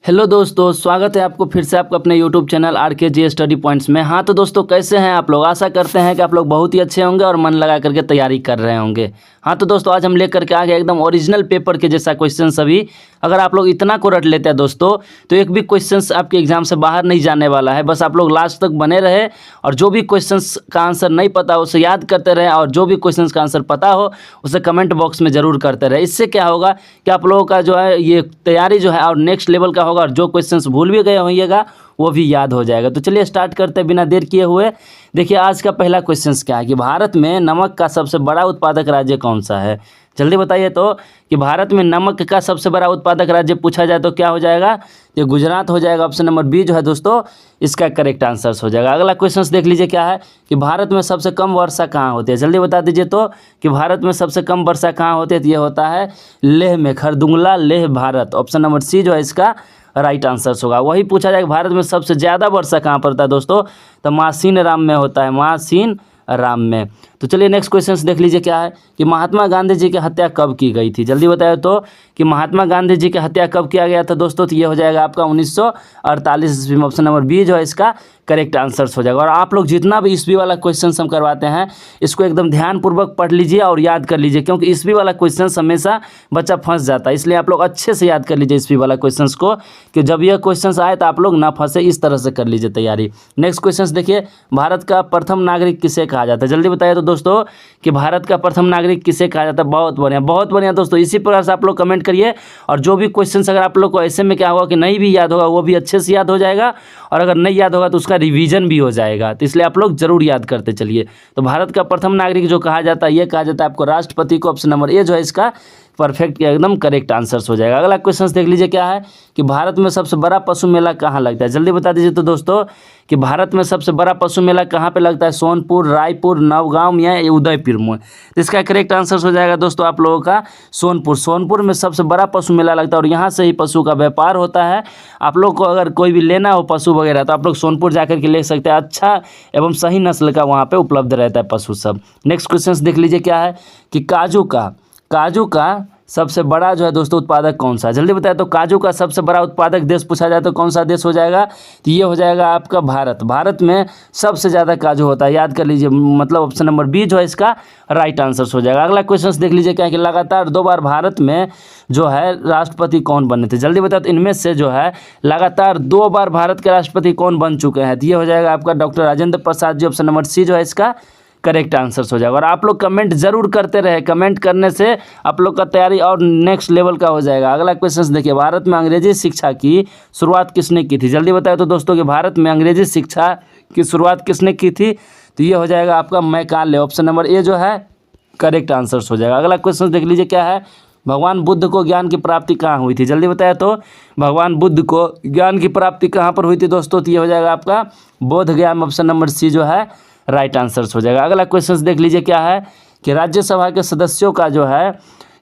Hello दोस्तों, स्वागत है आपको फिर से आपको अपने YouTube channel RKG study points में। हाँ तो दोस्तों, कैसे हैं आप लोग? आशा करते हैं कि आप लोग बहुत ही अच्छे होंगे और मन लगा करके तैयारी कर रहे होंगे। हाँ तो दोस्तों, आज हम लेकर के आ गए एकदम ओरिजिनल पेपर के जैसा क्वेश्चन सभी। अगर आप लोग इतना को रट लेते हैं दोस्तों, तो एक भी क्वेश्चन आपके एग्जाम से बाहर नहीं जाने वाला है। बस आप लोग लास्ट तक बने रहे और जो भी क्वेश्चन का आंसर नहीं पता हो उसे याद करते रहे, और जो भी क्वेश्चन का आंसर पता हो उसे कमेंट बॉक्स में ज़रूर करते रहे। इससे क्या होगा कि आप लोगों का जो है ये तैयारी जो है और नेक्स्ट लेवल का होगा, और जो क्वेश्चंस भूल भी गए होइएगा वो भी याद हो जाएगा। तो चलिए स्टार्ट करते हैं बिना देर किए हुए। देखिए आज का पहला क्वेश्चन क्या है कि भारत में नमक का सबसे बड़ा उत्पादक राज्य कौन सा है? जल्दी बताइए तो कि भारत में नमक का सबसे बड़ा उत्पादक राज्य पूछा जाए तो क्या हो जाएगा? ये गुजरात हो जाएगा। ऑप्शन नंबर बी जो है दोस्तों इसका करेक्ट आंसर हो जाएगा। अगला क्वेश्चन देख लीजिए क्या है कि भारत में सबसे कम वर्षा कहाँ होती है? जल्दी बता दीजिए तो कि भारत में सबसे कम वर्षा कहाँ होती है? तो ये होता है लेह में, Khardungla Leh Bharat. Option number C जो है इसका राइट आंसर होगा। वही पूछा जाए कि भारत में सबसे ज़्यादा वर्षा कहाँ पर होता है दोस्तों? तो मासीन राम में होता है, मासीन राम में। तो चलिए नेक्स्ट क्वेश्चन देख लीजिए क्या है कि महात्मा गांधी जी की हत्या कब की गई थी? जल्दी बताए तो कि महात्मा गांधी जी की हत्या कब किया गया था दोस्तों? तो ये हो जाएगा आपका 1948 ईस्वी में। ऑप्शन नंबर बी जो है इसका करेक्ट आंसर हो जाएगा। और आप लोग जितना भी ईस्वी वाला क्वेश्चन हम करवाते हैं इसको एकदम ध्यानपूर्वक पढ़ लीजिए और याद कर लीजिए, क्योंकि ईस्वी वाला क्वेश्चन हमेशा बच्चा फंस जाता है। इसलिए आप लोग अच्छे से याद कर लीजिए ईस्वी वाला क्वेश्चन को, कि जब यह क्वेश्चन आए तो आप लोग ना फंसे, इस तरह से कर लीजिए तैयारी। नेक्स्ट क्वेश्चन देखिए, भारत का प्रथम नागरिक किसे कहा जाता है? जल्दी बताइए तो दोस्तों कि भारत का प्रथम नागरिक किसे कहा जाता है? बहुत बढ़िया, बहुत बढ़िया दोस्तों। इसी प्रकार से आप लोग कमेंट करिए, और जो भी क्वेश्चन अगर आप लोग को ऐसे में क्या होगा कि नहीं भी याद होगा वो भी अच्छे से याद हो जाएगा, और अगर नहीं याद होगा तो उसका रिवीजन भी हो जाएगा। तो इसलिए आप लोग जरूर याद करते चलिए। तो भारत का प्रथम नागरिक जो कहा जाता है, ये कहा जाता है आपको राष्ट्रपति को। ऑप्शन नंबर ए जो है इसका परफेक्ट एकदम करेक्ट आंसर हो जाएगा। अगला क्वेश्चन देख लीजिए क्या है कि भारत में सबसे बड़ा पशु मेला कहाँ लगता है? जल्दी बता दीजिए तो दोस्तों कि भारत में सबसे बड़ा पशु मेला कहाँ पे लगता है? सोनपुर, रायपुर, नवगांव या उदयपुर में? तो इसका करेक्ट आंसर हो जाएगा दोस्तों आप लोगों का सोनपुर। सोनपुर में सबसे बड़ा पशु मेला लगता है और यहाँ से ही पशु का व्यापार होता है। आप लोग को अगर कोई भी लेना हो पशु वगैरह तो आप लोग सोनपुर जाकर के ले सकते हैं। अच्छा एवं सही नस्ल का वहाँ पे उपलब्ध रहता है पशु सब। नेक्स्ट क्वेश्चन देख लीजिए क्या है कि काजू का सबसे बड़ा जो है दोस्तों उत्पादक कौन सा है? जल्दी बताए तो काजू का सबसे बड़ा उत्पादक देश पूछा जाए तो कौन सा देश हो जाएगा? तो ये हो जाएगा आपका भारत। भारत में सबसे ज़्यादा काजू होता है, याद कर लीजिए। मतलब ऑप्शन नंबर बी जो है इसका राइट आंसर हो जाएगा। अगला क्वेश्चन देख लीजिए क्या है कि लगातार 2 बार भारत में जो है राष्ट्रपति कौन बने थे? जल्दी बताए तो इनमें से जो है लगातार 2 बार भारत के राष्ट्रपति कौन बन चुके हैं? तो ये हो जाएगा आपका doctor Rajendra Prasad ji. Option number C जो है इसका करेक्ट आंसर हो जाएगा। और आप लोग कमेंट जरूर करते रहे, कमेंट करने से आप लोग का तैयारी और नेक्स्ट लेवल का हो जाएगा। अगला क्वेश्चन देखिए, भारत में अंग्रेजी शिक्षा की शुरुआत किसने की थी? जल्दी बताए तो दोस्तों कि भारत में अंग्रेजी शिक्षा की शुरुआत किसने की थी? तो ये हो जाएगा आपका मैकाले। ऑप्शन नंबर ए जो है करेक्ट आंसर हो जाएगा। अगला क्वेश्चन देख लीजिए क्या है, भगवान बुद्ध को ज्ञान की प्राप्ति कहाँ हुई थी? जल्दी बताया तो भगवान बुद्ध को ज्ञान की प्राप्ति कहाँ पर हुई थी दोस्तों? तो ये हो जाएगा आपका बोध गया में। ऑप्शन नंबर सी जो है राइट आंसर हो जाएगा। अगला क्वेश्चन देख लीजिए क्या है कि राज्यसभा के सदस्यों का जो है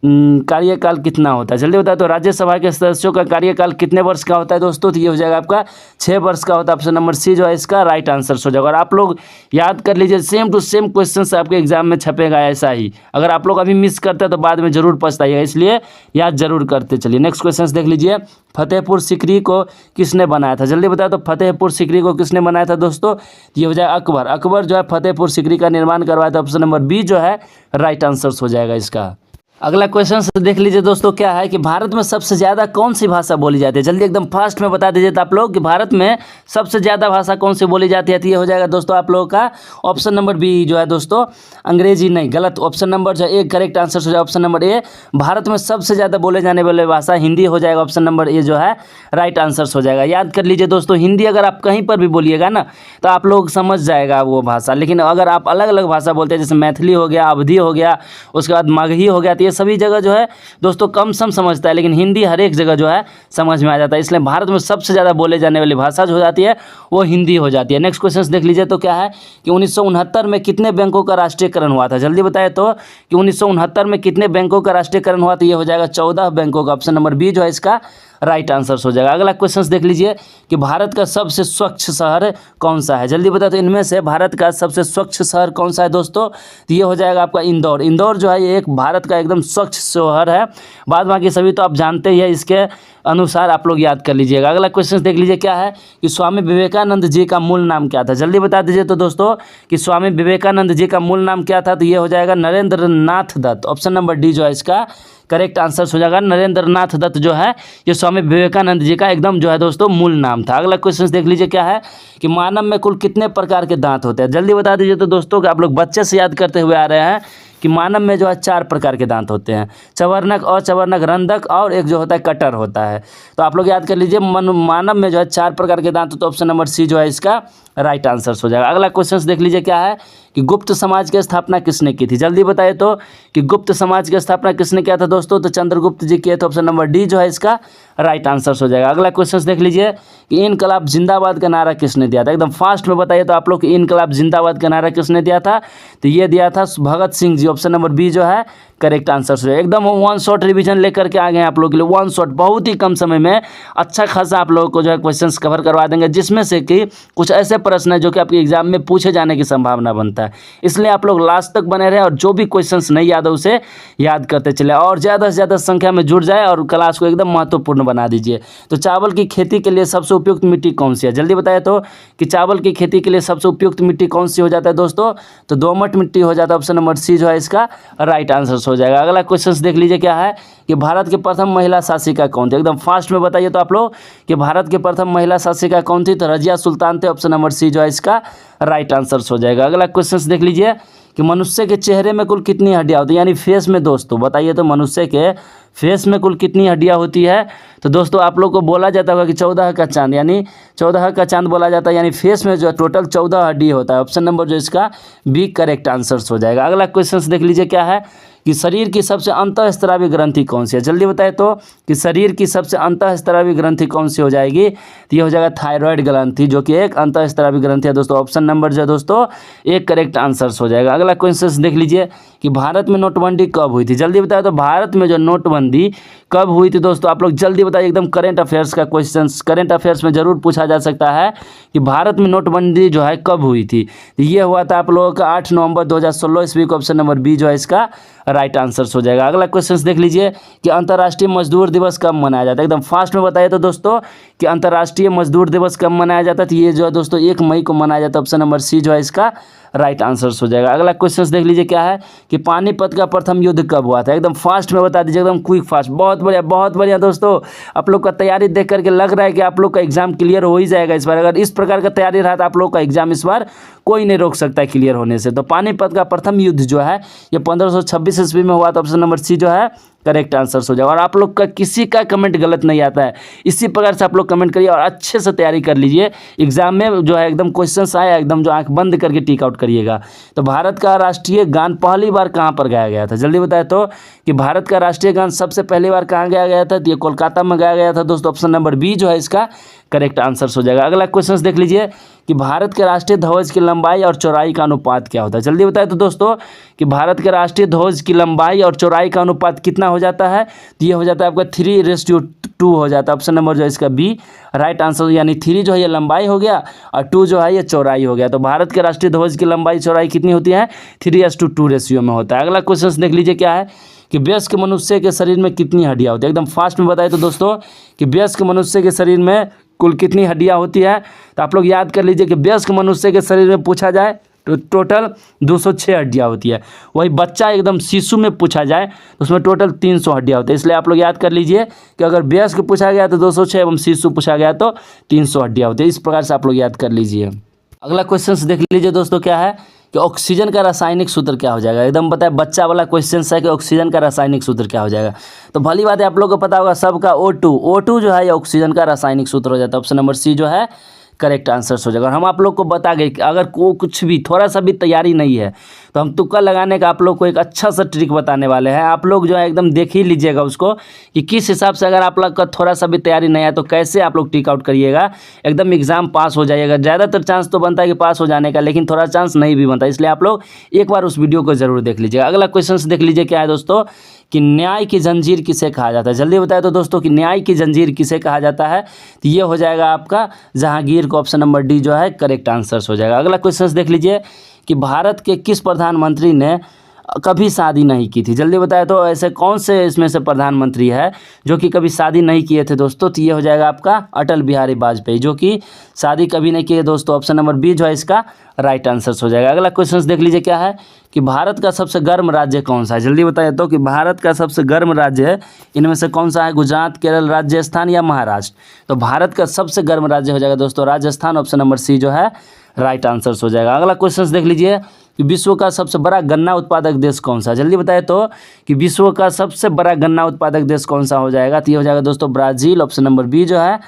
कार्यकाल कितना होता है? जल्दी बताए तो राज्यसभा के सदस्यों का कार्यकाल कितने वर्ष का होता है दोस्तों? तो ये हो जाएगा आपका 6 वर्ष का होता है। ऑप्शन नंबर सी जो है इसका राइट आंसर हो जाएगा। और आप लोग याद कर लीजिए, सेम टू सेम क्वेश्चन आपके एग्जाम में छपेगा ऐसा ही। अगर आप लोग अभी मिस करते हैं तो बाद में जरूर पछताइएगा, इसलिए याद जरूर करते चलिए। नेक्स्ट क्वेश्चन देख लीजिए, फतेहपुर सीकरी को किसने बनाया था? जल्दी बताया तो फतेहपुर सीकरी को किसने बनाया था दोस्तों? ये हो जाएगा अकबर। अकबर जो है फतेहपुर सीकरी का निर्माण करवाया था। ऑप्शन नंबर बी जो है राइट आंसर हो जाएगा इसका। अगला क्वेश्चन देख लीजिए दोस्तों क्या है कि भारत में सबसे ज़्यादा कौन सी भाषा बोली जाती है? जल्दी एकदम फास्ट में बता दीजिए तो आप लोग कि भारत में सबसे ज़्यादा भाषा कौन सी बोली जाती है? तो ये हो जाएगा दोस्तों आप लोगों का ऑप्शन नंबर बी जो है दोस्तों अंग्रेजी नहीं, गलत। ऑप्शन नंबर जो ए करेक्ट आंसर हो जाएगा। ऑप्शन नंबर ए, भारत में सबसे ज़्यादा बोले जाने वाले भाषा हिंदी हो जाएगा। ऑप्शन नंबर ए जो है राइट आंसर हो जाएगा। याद कर लीजिए दोस्तों, हिंदी अगर आप कहीं पर भी बोलिएगा ना तो आप लोग समझ जाएगा वो भाषा, लेकिन अगर आप अलग अलग भाषा बोलते हैं जैसे मैथिली हो गया, अवधी हो गया, उसके बाद मगही हो गया, तो ये सभी जगह जो है दोस्तों कम सम समझता है, लेकिन हिंदी हर एक जगह जो है समझ में आ जाता है। इसलिए भारत में सबसे ज़्यादा बोले जाने वाली भाषा जो हो जाती है वो हिंदी हो जाती है। नेक्स्ट क्वेश्चन देख लीजिए तो क्या है कि 1969 में कितने बैंकों का राष्ट्रीयकरण हुआ था? जल्दी बताए तो कि 1969 में कितने बैंकों का राष्ट्रीयकरण हुआ? तो ये हो जाएगा 14 बैंकों का। ऑप्शन नंबर बी जो है इसका राइट आंसर हो जाएगा। अगला क्वेश्चन देख लीजिए कि भारत का सबसे स्वच्छ शहर कौन सा है। जल्दी बता, तो इनमें से भारत का सबसे स्वच्छ शहर कौन सा है दोस्तों, तो ये हो जाएगा आपका इंदौर। इंदौर जो है ये एक भारत का एकदम स्वच्छ शहर है। बाद बाकी सभी तो आप जानते ही है, इसके अनुसार आप लोग याद कर लीजिएगा। अगला क्वेश्चन देख लीजिए क्या है कि स्वामी विवेकानंद जी का मूल नाम क्या था। जल्दी बता दीजिए तो दोस्तों कि स्वामी विवेकानंद जी का मूल नाम क्या था, तो ये हो जाएगा नरेंद्र नाथ दत्त। ऑप्शन नंबर डी जो है इसका करेक्ट आंसर हो जाएगा। नरेंद्र नाथ दत्त जो है ये स्वामी विवेकानंद जी का एकदम जो है दोस्तों मूल नाम था। अगला क्वेश्चन देख लीजिए क्या है कि मानव में कुल कितने प्रकार के दांत होते हैं। जल्दी बता दीजिए तो दोस्तों कि आप लोग बच्चे से याद करते हुए आ रहे हैं कि मानव में जो है 4 प्रकार के दांत होते हैं, चवर्णक, अचवर्णक, रंध्रक और एक जो होता है कटर होता है। तो आप लोग याद कर लीजिए मानव में जो है 4 प्रकार के दांत, तो ऑप्शन नंबर सी जो है इसका राइट आंसर हो जाएगा। अगला क्वेश्चन देख लीजिए क्या है कि गुप्त समाज की स्थापना किसने की थी। जल्दी बताइए तो कि गुप्त समाज की स्थापना किसने किया था दोस्तों, तो चंद्रगुप्त जी किए थे। ऑप्शन नंबर डी जो है इसका राइट आंसर हो जाएगा। अगला क्वेश्चन देख लीजिए कि इनकलाब जिंदाबाद का नारा किसने दिया था। एकदम फास्ट में बताइए तो आप लोग इनकलाब जिंदाबाद का नारा किसने दिया था, तो ये दिया था Bhagat Singh ji. Option number B जो है करेक्ट आंसर हो जाएगा। एकदम वन शॉट रिवीजन लेकर के आ गए आप लोग के लिए, वन शॉट बहुत ही कम समय में अच्छा खासा आप लोगों को जो है क्वेश्चंस कवर करवा देंगे, जिसमें से कि कुछ ऐसे प्रश्न है जो कि आपके एग्जाम में पूछे जाने की संभावना बनता है। इसलिए आप लोग लास्ट तक बने रहे और जो भी क्वेश्चंस नहीं याद है उसे याद करते चले और ज़्यादा से ज़्यादा संख्या में जुड़ जाए और क्लास को एकदम महत्वपूर्ण बना दीजिए। तो चावल की खेती के लिए सबसे उपयुक्त मिट्टी कौन सी है। जल्दी बताए तो कि चावल की खेती के लिए सबसे उपयुक्त मिट्टी कौन सी हो जाता है दोस्तों, तो दोमट मिट्टी हो जाता है। ऑप्शन नंबर सी जो है इसका राइट आंसर हो जाएगा। अगला क्वेश्चन देख लीजिए क्या है कि भारत की प्रथम महिला शासिका कौन थी। एकदम फास्ट में बताइए तो आप लोग कि भारत की प्रथम महिला शासिका कौन थी, तो रजिया सुल्तान थे। ऑप्शन नंबर सी जो है इसका राइट आंसर हो जाएगा। अगला क्वेश्चन देख लीजिए कि मनुष्य के चेहरे में कुल कितनी हड्डियां होती है, यानी फेस में दोस्तों बताइए तो मनुष्य के फेस में कुल कितनी हड्डियां होती है। तो दोस्तों आप लोग को बोला जाता होगा कि 14 का चांद, यानी 14 का चांद बोला जाता है, यानी फेस में जो है टोटल 14 हड्डी होता है। ऑप्शन नंबर जो इसका बी करेक्ट आंसर हो जाएगा। अगला क्वेश्चन देख लीजिए क्या है कि शरीर की सबसे अंतःस्रावी ग्रंथि कौन सी है। जल्दी बताए तो कि शरीर की सबसे अंतःस्रावी ग्रंथि कौन सी हो जाएगी, तो ये हो जाएगा थायराइड ग्रंथि, जो कि एक अंतःस्रावी ग्रंथि है दोस्तों। ऑप्शन नंबर जो है दोस्तों एक करेक्ट आंसर हो जाएगा। अगला क्वेश्चन देख लीजिए कि भारत में नोटबंदी कब हुई थी। जल्दी बताए तो भारत में जो नोटबंदी कब हुई थी दोस्तों, आप लोग जल्दी बताइए। एकदम करंट अफेयर्स का क्वेश्चन, करंट अफेयर्स में जरूर पूछा जा सकता है कि भारत में नोटबंदी जो है कब हुई थी। तो ये हुआ था आप लोगों का 8 नवंबर 2016 ईस्वी को। ऑप्शन नंबर बी जो है इसका राइट आंसर हो जाएगा। अगला क्वेश्चन देख लीजिए कि अंतर्राष्ट्रीय मजदूर दिवस कब मनाया जाता है। एकदम फास्ट में बताइए तो दोस्तों कि अंतर्राष्ट्रीय मजदूर दिवस कब मनाया जाता है, तो ये जो है दोस्तों 1 मई को मनाया जाता है। ऑप्शन नंबर सी जो है इसका राइट आंसर हो जाएगा। अगला क्वेश्चन देख लीजिए क्या है कि पानीपत का प्रथम युद्ध कब हुआ था। एकदम फास्ट में बता दीजिए, एकदम क्विक फास्ट। बहुत बढ़िया दोस्तों, आप लोग का तैयारी देख करके लग रहा है कि आप लोग का एग्जाम क्लियर हो ही जाएगा इस बार। अगर इस प्रकार का तैयारी रहा तो आप लोग का एग्जाम इस बार कोई नहीं रोक सकता है क्लियर होने से। तो पानीपत का प्रथम युद्ध जो है ये 1526 ईस्वी में हुआ था। ऑप्शन नंबर सी जो है करेक्ट आंसर हो जाएगा। और आप लोग का किसी का कमेंट गलत नहीं आता है, इसी प्रकार से आप लोग कमेंट करिए और अच्छे से तैयारी कर लीजिए। एग्जाम में जो है एकदम क्वेश्चंस आया एकदम जो आंख बंद करके टिक आउट करिएगा। तो भारत का राष्ट्रीय गान पहली बार कहाँ पर गाया गया था। जल्दी बताए तो कि भारत का राष्ट्रीय गान सबसे पहली बार कहाँ गाया गया था, तो ये कोलकाता में गाया गया था दोस्तों। ऑप्शन नंबर बी जो है इसका करेक्ट आंसर हो जाएगा। अगला क्वेश्चन देख लीजिए कि भारत के राष्ट्रीय ध्वज की लंबाई और चौड़ाई का अनुपात क्या होता है। जल्दी बताए तो दोस्तों कि भारत के राष्ट्रीय ध्वज की लंबाई और चौड़ाई का अनुपात कितना हो जाता है, तो ये हो जाता है आपका 3:2 हो जाता है। ऑप्शन नंबर जो है इसका बी राइट आंसर, यानी 3 जो है ये लंबाई हो गया और 2 जो है ये चौड़ाई हो गया। तो भारत के राष्ट्रीय ध्वज की लंबाई चौड़ाई कितनी होती है, 3:2 रेशियो में होता है। अगला क्वेश्चन देख लीजिए क्या है कि वयस्क मनुष्य के शरीर में कितनी हड्डियाँ होती है। एकदम फास्ट में बताए तो दोस्तों कि वयस्क मनुष्य के शरीर में कुल कितनी हड्डियाँ होती है, तो आप लोग याद कर लीजिए कि वयस्क मनुष्य के शरीर में पूछा जाए तो टोटल 206 हड्डियाँ होती है। वही बच्चा एकदम शिशु में पूछा जाए तो उसमें टोटल 300 हड्डियाँ होती है। इसलिए आप लोग याद कर लीजिए कि अगर वयस्क पूछा गया तो 206 एवं शिशु पूछा गया तो 300 हड्डियाँ होती है। इस प्रकार से आप लोग याद कर लीजिए। अगला क्वेश्चन देख लीजिए दोस्तों क्या है कि ऑक्सीजन का रासायनिक सूत्र क्या हो जाएगा। एकदम बताए बच्चा वाला क्वेश्चन है कि ऑक्सीजन का रासायनिक सूत्र क्या हो जाएगा। तो भली बात है आप लोगों को पता होगा सबका O2 जो है ये ऑक्सीजन का रासायनिक सूत्र हो जाता है। ऑप्शन नंबर सी जो है करेक्ट आंसर हो जाएगा। और हम आप लोग को बता गए कि अगर कुछ भी थोड़ा सा भी तैयारी नहीं है तो हम तुक्का लगाने का आप लोग को एक अच्छा सा ट्रिक बताने वाले हैं। आप लोग जो है एकदम देख ही लीजिएगा उसको कि किस हिसाब से अगर आप लोग का थोड़ा सा भी तैयारी नहीं है तो कैसे आप लोग टिक आउट करिएगा, एकदम एग्जाम पास हो जाइएगा। ज़्यादातर चांस तो बनता है कि पास हो जाने का, लेकिन थोड़ा चांस नहीं भी बनता। इसलिए आप लोग एक बार उस वीडियो को जरूर देख लीजिएगा। अगला क्वेश्चन देख लीजिए क्या है दोस्तों कि न्याय की जंजीर किसे कहा जाता है। जल्दी बताए तो दोस्तों कि न्याय की जंजीर किसे कहा जाता है, तो ये हो जाएगा आपका जहांगीर को। ऑप्शन नंबर डी जो है करेक्ट आंसर हो जाएगा। अगला क्वेश्चन देख लीजिए कि भारत के किस प्रधानमंत्री ने कभी शादी नहीं की थी। जल्दी बताए तो ऐसे कौन से इसमें से प्रधानमंत्री है जो कि कभी शादी नहीं किए थे दोस्तों, तो ये हो जाएगा आपका अटल बिहारी वाजपेयी, जो कि शादी कभी नहीं किए दोस्तों। ऑप्शन नंबर बी जो है इसका राइट आंसर हो जाएगा। अगला क्वेश्चन देख लीजिए क्या है कि भारत का सबसे गर्म राज्य कौन सा है। जल्दी बताइए तो कि भारत का सबसे गर्म राज्य है इनमें से कौन सा है, गुजरात, केरल, राजस्थान या महाराष्ट्र। तो भारत का सबसे गर्म राज्य हो जाएगा दोस्तों राजस्थान। ऑप्शन नंबर सी जो है राइट आंसर हो जाएगा। अगला क्वेश्चन देख लीजिए कि विश्व का सबसे बड़ा गन्ना उत्पादक देश कौन सा है। जल्दी बताए तो कि विश्व का सबसे बड़ा गन्ना उत्पादक देश कौन सा हो जाएगा, तो ये हो जाएगा दोस्तों ब्राज़ील। ऑप्शन नंबर बी जो है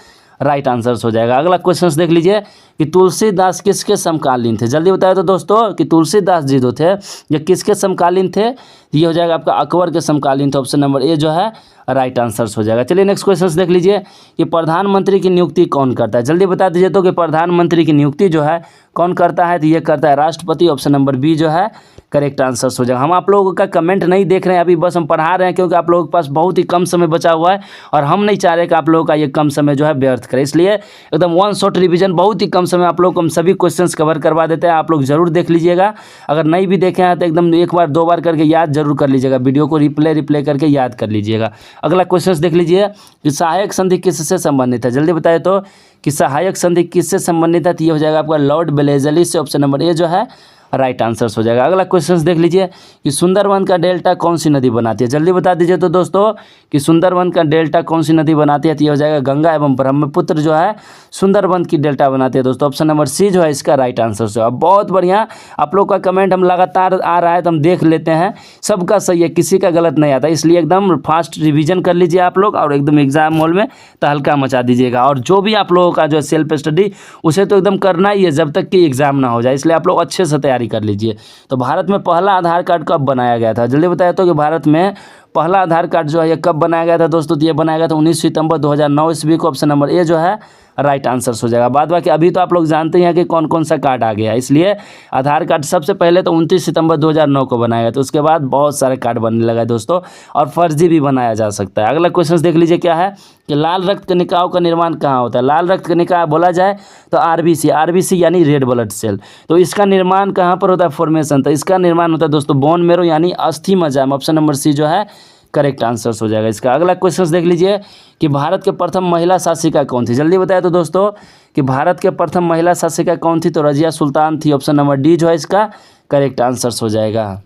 राइट आंसर हो जाएगा। अगला क्वेश्चन देख लीजिए कि तुलसीदास किसके समकालीन थे। जल्दी बताए तो दोस्तों कि तुलसीदास जी जो थे ये किसके समकालीन थे, ये हो जाएगा आपका अकबर के समकालीन थे। ऑप्शन नंबर ए जो है राइट आंसर हो जाएगा। चलिए नेक्स्ट क्वेश्चन देख लीजिए कि प्रधानमंत्री की नियुक्ति कौन करता है। जल्दी बता दीजिए तो कि प्रधानमंत्री की नियुक्ति जो है कौन करता है, तो ये करता है राष्ट्रपति। ऑप्शन नंबर बी जो है करेक्ट आंसर हो जाएगा। हम आप लोगों का कमेंट नहीं देख रहे हैं अभी, बस हम पढ़ा रहे हैं क्योंकि आप लोगों के पास बहुत ही कम समय बचा हुआ है और हम नहीं चाह रहे कि आप लोगों का ये कम समय जो है व्यर्थ करें, इसलिए एकदम वन शॉट रिवीजन, बहुत ही कम समय आप लोग को हम सभी क्वेश्चंस कवर करवा देते हैं। आप लोग जरूर देख लीजिएगा, अगर नहीं भी देखे हैं तो एकदम एक बार दो बार करके याद जरूर कर लीजिएगा, वीडियो को रिप्ले करके याद कर लीजिएगा। अगला क्वेश्चन देख लीजिए कि सहायक संधि किससे संबंधित है। जल्दी बताए तो कि सहायक संधि किससे संबंधित है, तो ये हो जाएगा आपका लॉर्ड वेलेस्ली से। ऑप्शन नंबर ए जो है राइट आंसर हो जाएगा। अगला क्वेश्चन देख लीजिए कि सुंदरवन का डेल्टा कौन सी नदी बनाती है। जल्दी बता दीजिए तो दोस्तों कि सुंदरवन का डेल्टा कौन सी नदी बनाती है, तो ये हो जाएगा गंगा एवं ब्रह्मपुत्र जो है सुंदरवन की डेल्टा बनाती है दोस्तों। ऑप्शन नंबर सी जो है इसका राइट आंसर हो जाएगा। बहुत बढ़िया, आप लोग का कमेंट हम लगातार आ रहा है तो हम देख लेते हैं, सबका सही है, किसी का गलत नहीं आता, इसलिए एकदम फास्ट रिविजन कर लीजिए आप लोग और एकदम एग्जाम हॉल में तहलका मचा दीजिएगा। और जो भी आप लोगों का जो है सेल्फ स्टडी उसे तो एकदम करना ही है जब तक कि एग्जाम ना हो जाए, इसलिए आप लोग अच्छे से तैयारी कर लीजिए। तो भारत में पहला आधार कार्ड कब बनाया गया था। जल्दी बताया तो कि भारत में पहला आधार कार्ड जो है ये कब बनाया गया था दोस्तों, तो ये बनाया गया था 19 सितंबर 2009 ईस्वी को। ऑप्शन नंबर ए जो है राइट आंसर हो जाएगा। बाद बाकी अभी तो आप लोग जानते ही हैं कि कौन कौन सा कार्ड आ गया है, इसलिए आधार कार्ड सबसे पहले तो 29 सितंबर 2009 को बनाया गया, तो उसके बाद बहुत सारे कार्ड बनने लगा दोस्तों, और फर्जी भी बनाया जा सकता है। अगला क्वेश्चन देख लीजिए क्या है कि लाल रक्त कणिकाओं का निर्माण कहाँ होता है। लाल रक्त कणिका बोला जाए तो आरबीसी यानी रेड ब्लड सेल, तो इसका निर्माण कहाँ पर होता है, फॉर्मेशन, तो इसका निर्माण होता है दोस्तों बोन मेरो यानी अस्थि मज्जा। ऑप्शन नंबर सी जो है करेक्ट आंसर हो जाएगा इसका। अगला क्वेश्चन देख लीजिए कि भारत के प्रथम महिला शासिका कौन थी। जल्दी बताया तो दोस्तों कि भारत के प्रथम महिला शासिका कौन थी, तो रजिया सुल्तान थी। ऑप्शन नंबर डी जो है इसका करेक्ट आंसर हो जाएगा।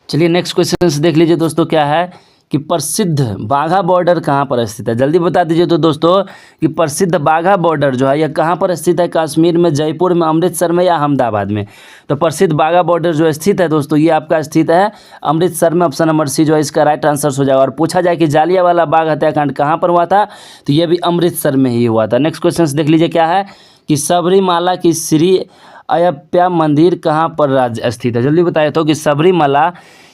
चलिए नेक्स्ट क्वेश्चन देख लीजिए दोस्तों क्या है कि प्रसिद्ध बाघा बॉर्डर कहाँ पर स्थित है। जल्दी बता दीजिए तो दोस्तों कि प्रसिद्ध बाघा बॉर्डर जो है यह कहाँ पर स्थित है, कश्मीर में, जयपुर में, अमृतसर में या अहमदाबाद में। तो प्रसिद्ध बाघा बॉर्डर जो स्थित है दोस्तों ये आपका स्थित है अमृतसर में। ऑप्शन नंबर सी जो है इसका राइट आंसर हो जाएगा। और पूछा जाए कि जालियांवाला बाग हत्याकांड कहाँ पर हुआ था, तो ये भी अमृतसर में ही हुआ था। नेक्स्ट क्वेश्चन देख लीजिए क्या है कि सबरीमाला की श्री अयप्या मंदिर कहाँ पर राज्य स्थित है। जल्दी बताया तो कि सबरीमाला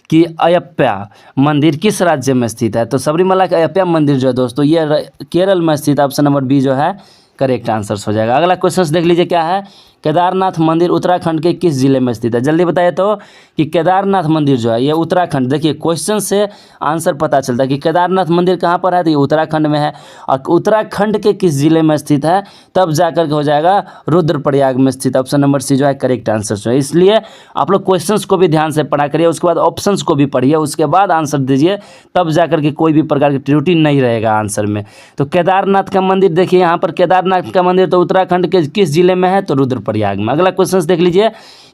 कि अयप्या मंदिर किस राज्य में स्थित है, तो सबरीमाला का अयप्या मंदिर जो है दोस्तों ये केरल में स्थित है। ऑप्शन नंबर बी जो है करेक्ट आंसर हो जाएगा। अगला क्वेश्चन देख लीजिए क्या है केदारनाथ मंदिर उत्तराखंड के किस जिले में स्थित है। जल्दी बताइए तो कि केदारनाथ मंदिर जो है ये उत्तराखंड, देखिए क्वेश्चन से आंसर पता चलता है कि केदारनाथ मंदिर कहाँ पर है, तो ये उत्तराखंड में है। और उत्तराखंड के किस जिले में स्थित है, तब जाकर के हो जाएगा रुद्रप्रयाग में स्थित। ऑप्शन नंबर सी जो है करेक्ट आंसर है। इसलिए आप लोग क्वेश्चंस को भी ध्यान से पढ़ा करिए, उसके बाद ऑप्शंस को भी पढ़िए, उसके बाद आंसर दीजिए, तब जाकर के कोई भी प्रकार की त्रुटि नहीं रहेगा आंसर में। तो केदारनाथ का मंदिर देखिए यहाँ पर केदारनाथ का मंदिर तो उत्तराखंड के किस जिले में है, तो रुद्रप्रयाग में। अगला क्वेश्चन देख लीजिए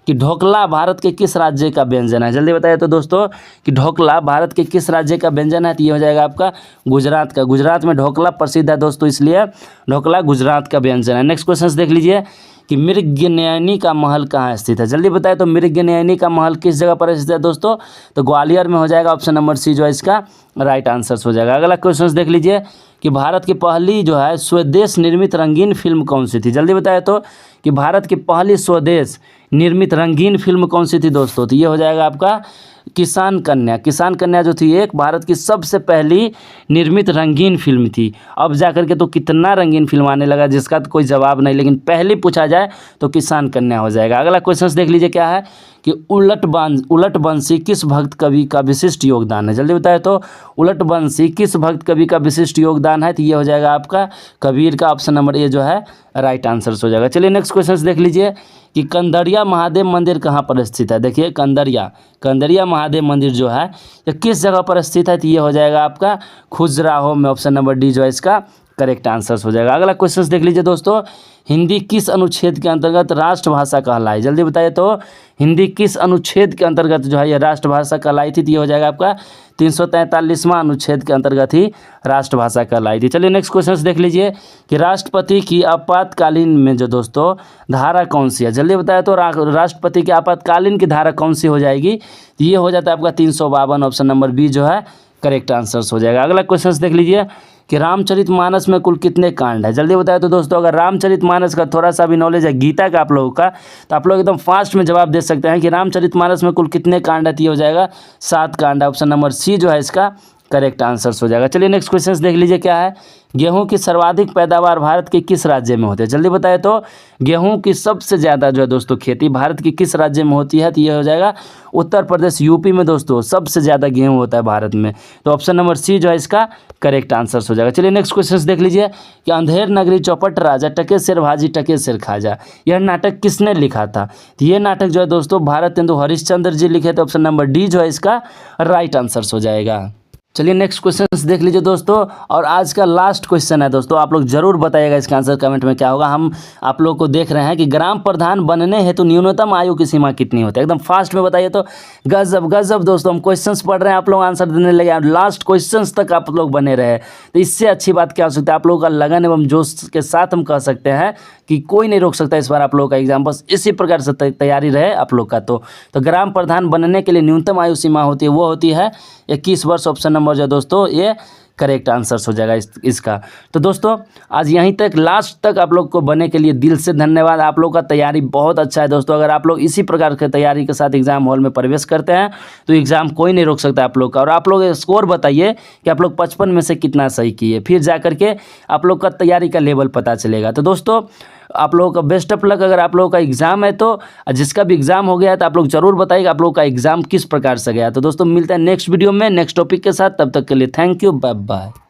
कि ढोकला भारत के किस राज्य का व्यंजन है। जल्दी बताइए तो दोस्तों कि ढोकला भारत के किस राज्य का व्यंजन है, तो ये हो जाएगा आपका गुजरात का। गुजरात में ढोकला प्रसिद्ध है दोस्तों, इसलिए ढोकला गुजरात का व्यंजन है। नेक्स्ट क्वेश्चन देख लीजिए कि मृगनयनी का महल कहाँ स्थित है। जल्दी बताइए तो मृगनयनी का महल किस जगह पर स्थित है दोस्तों, तो ग्वालियर में हो जाएगा। ऑप्शन नंबर सी जो है इसका राइट आंसर हो जाएगा। अगला क्वेश्चन देख लीजिए कि भारत की पहली जो है स्वदेश निर्मित रंगीन फिल्म कौन सी थी। जल्दी बताए तो कि भारत की पहली स्वदेश निर्मित रंगीन फिल्म कौन सी थी दोस्तों, तो ये हो जाएगा आपका किसान कन्या। किसान कन्या जो थी एक भारत की सबसे पहली निर्मित रंगीन फिल्म थी। अब जाकर के तो कितना रंगीन फिल्म आने लगा जिसका तो कोई जवाब नहीं, लेकिन पहले पूछा जाए तो किसान कन्या हो जाएगा। अगला क्वेश्चन देख लीजिए क्या है कि उलटबंसी किस भक्त कवि का विशिष्ट योगदान है। जल्दी बताए तो उलटबंसी किस भक्त कवि का विशिष्ट योगदान है, तो ये हो जाएगा आपका कबीर का। ऑप्शन नंबर ए जो है राइट आंसर हो जाएगा। चलिए नेक्स्ट क्वेश्चन देख लीजिए कि कंदरिया महादेव मंदिर कहाँ पर स्थित है। देखिए कंदरिया महादेव मंदिर जो है ये किस जगह पर स्थित है, तो ये हो जाएगा आपका खजुराहो में। ऑप्शन नंबर डी जो है इसका करेक्ट आंसर हो जाएगा। अगला क्वेश्चन देख लीजिए दोस्तों, हिंदी किस अनुच्छेद के अंतर्गत राष्ट्रभाषा कहलाई। जल्दी बताइए तो हिंदी किस अनुच्छेद के अंतर्गत जो है ये राष्ट्रभाषा कहलाई थी, तो ये हो जाएगा आपका 343वां अनुच्छेद के अंतर्गत ही राष्ट्रभाषा कहलाई थी। चलिए नेक्स्ट क्वेश्चन देख लीजिए कि राष्ट्रपति की आपातकालीन में जो दोस्तों धारा कौन सी है। जल्दी बताया तो राष्ट्रपति की आपातकालीन की धारा कौन सी हो जाएगी, तो ये हो जाता है आपका 352। ऑप्शन नंबर बी जो है करेक्ट आंसर हो जाएगा। अगला क्वेश्चन देख लीजिए कि रामचरितमानस में कुल कितने कांड है। जल्दी बताया तो दोस्तों अगर रामचरितमानस का थोड़ा सा भी नॉलेज है गीता का आप लोगों का, तो आप लोग एकदम फास्ट में जवाब दे सकते हैं कि रामचरितमानस में कुल कितने कांड है, तो ये हो जाएगा 7 कांड। ऑप्शन नंबर सी जो है इसका करेक्ट आंसर हो जाएगा। चलिए नेक्स्ट क्वेश्चन देख लीजिए क्या है, गेहूं की सर्वाधिक पैदावार भारत के किस राज्य में होती है। जल्दी बताए तो गेहूं की सबसे ज़्यादा जो है दोस्तों खेती भारत की किस राज्य में होती है, तो ये हो जाएगा उत्तर प्रदेश, यूपी में दोस्तों सबसे ज़्यादा गेहूं होता है भारत में। तो ऑप्शन नंबर सी जो है इसका करेक्ट आंसर हो जाएगा। चलिए नेक्स्ट क्वेश्चन देख लीजिए कि अंधेर नगरी चौपट राजा टके सिर भाजी टके सिर खाजा, यह नाटक किसने लिखा था, तो ये नाटक जो है दोस्तों भारतेंदु हरिश्चंद्र जी लिखे थे। ऑप्शन नंबर डी जो है इसका राइट आंसर हो जाएगा। चलिए नेक्स्ट क्वेश्चन देख लीजिए दोस्तों, और आज का लास्ट क्वेश्चन है दोस्तों, आप लोग जरूर बताइएगा इसका आंसर कमेंट में क्या होगा। हम आप लोग को देख रहे हैं कि ग्राम प्रधान बनने हेतु न्यूनतम आयु की सीमा कितनी होती है, एकदम फास्ट में बताइए तो। गजब दोस्तों, हम क्वेश्चंस पढ़ रहे हैं, आप लोग आंसर देने लगे और लास्ट क्वेश्चंस तक आप लोग बने रहे, तो इससे अच्छी बात क्या हो सकती है। आप लोगों का लगन एवं जोश के साथ हम कह सकते हैं कि कोई नहीं रोक सकता इस बार आप लोगों का एग्जाम, बस इसी प्रकार से तैयारी रहे आप लोग का। तो ग्राम प्रधान बनने के लिए न्यूनतम आयु सीमा होती है, वो होती है 21 वर्ष। ऑप्शन नंबर जो दोस्तों ये करेक्ट आंसर हो जाएगा इसका। तो दोस्तों आज यहीं तक, लास्ट तक आप लोग को बने के लिए दिल से धन्यवाद। आप लोग का तैयारी बहुत अच्छा है दोस्तों। अगर आप लोग इसी प्रकार की तैयारी के साथ एग्जाम हॉल में प्रवेश करते हैं तो एग्जाम कोई नहीं रोक सकता आप लोग का। और आप लोग स्कोर बताइए कि आप लोग 55 में से कितना सही किए, फिर जा करके आप लोग का तैयारी का लेवल पता चलेगा। तो दोस्तों आप लोगों का बेस्ट ऑफ लक। अगर आप लोगों का एग्जाम है तो जिसका भी एग्जाम हो गया है तो आप लोग जरूर बताइएगा आप लोगों का एग्जाम किस प्रकार से गया। तो दोस्तों मिलते हैं नेक्स्ट वीडियो में नेक्स्ट टॉपिक के साथ, तब तक के लिए थैंक यू, बाय बाय।